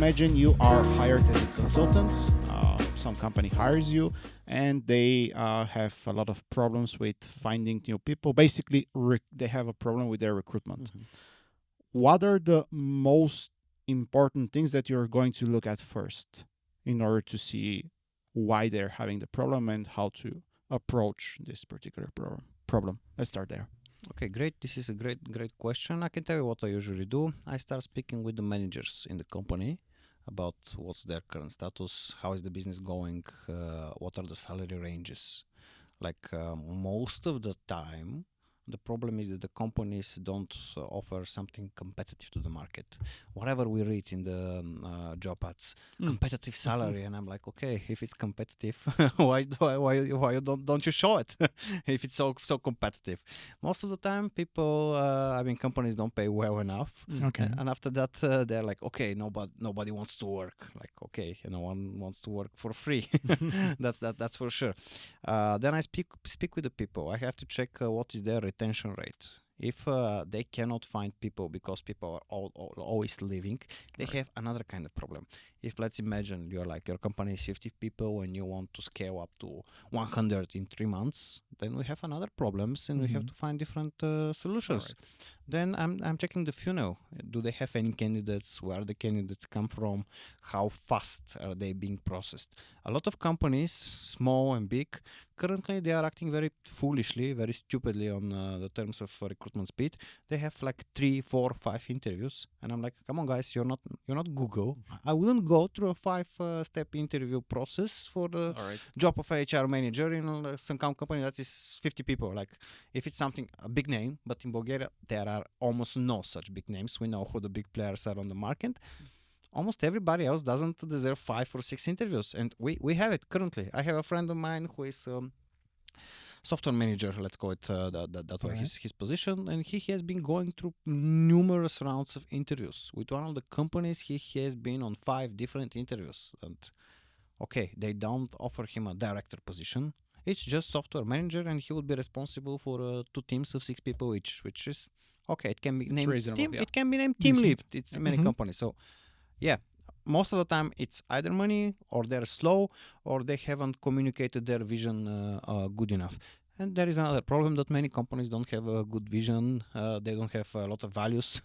imagine you are hired as a consultant. Some company hires you, and they have a lot of problems with finding new people. Basically, they have a problem with their recruitment. What are the most important things that you're going to look at first in order to see why they're having the problem and how to approach this particular problem? Let's start there. Okay, great. This is a great question. I can tell you what I usually do. I start speaking with the managers in the company about what's their current status, how is the business going, what are the salary ranges. Like most of the time, the problem is that the companies don't offer something competitive to the market. Whatever we read in the job ads, competitive salary, and I'm like, okay, if it's competitive, why don't you show it? If it's so competitive, most of the time, companies don't pay well enough. Okay. And after that, they're like, okay, nobody wants to work. Like, okay, no one wants to work for free. That's for sure. Then I speak with the people. I have to check what is their retention rate. If they cannot find people because people are always leaving, they have another kind of problem. If let's imagine your company is 50 people and you want to scale up to 100 in 3 months, then we have another problems and we have to find different solutions. Then I'm checking the funnel. Do they have any candidates? Where the candidates come from? How fast are they being processed? A lot of companies, small and big, currently they are acting very foolishly, very stupidly on the terms of recruitment speed. They have like 3, 4, 5 interviews, and I'm like, come on, guys, you're not Google. I wouldn't go through a 5-step interview process for the job of HR manager in some company that is 50 people. Like, if it's something a big name, but in Bulgaria there are almost no such big names. We know who the big players are on the market. Almost everybody else doesn't deserve 5 or 6 interviews, and we have it currently. I have a friend of mine who is software manager, let's call it that way, his position, and he has been going through numerous rounds of interviews. With one of the companies, he has been on 5 different interviews, and okay, they don't offer him a director position. It's just software manager, and he would be responsible for 2 teams of 6 people each, which is okay. It can be named team. Yeah. It can be named team lead. It's many companies. So, yeah, most of the time it's either money, or they're slow, or they haven't communicated their vision good enough. And there is another problem that many companies don't have a good vision. They don't have a lot of values,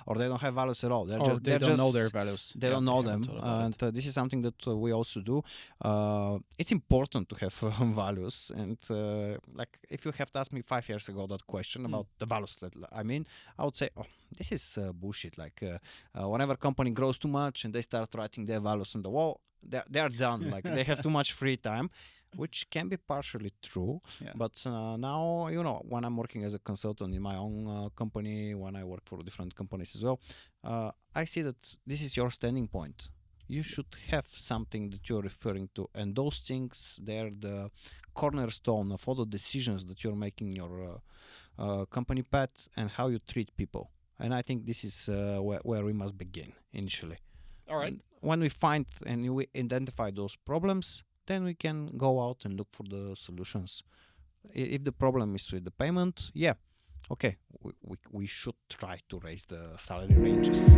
or they don't have values at all. They don't know their values. They don't know them, and this is something that we also do. It's important to have values, and like if you have to ask me 5 years ago that question about the values, I would say, oh, this is bullshit. Like whenever company grows too much and they start writing their values on the wall, they're done. Like they have too much free time. Which can be partially true, but now, when I'm working as a consultant in my own company, when I work for different companies as well, I see that this is your standing point. You should have something that you're referring to, and those things, they're the cornerstone of all the decisions that you're making in your company path and how you treat people. And I think this is where we must begin initially. All right. And when we find and we identify those problems, then we can go out and look for the solutions. If the problem is with the payment, okay, we should try to raise the salary ranges.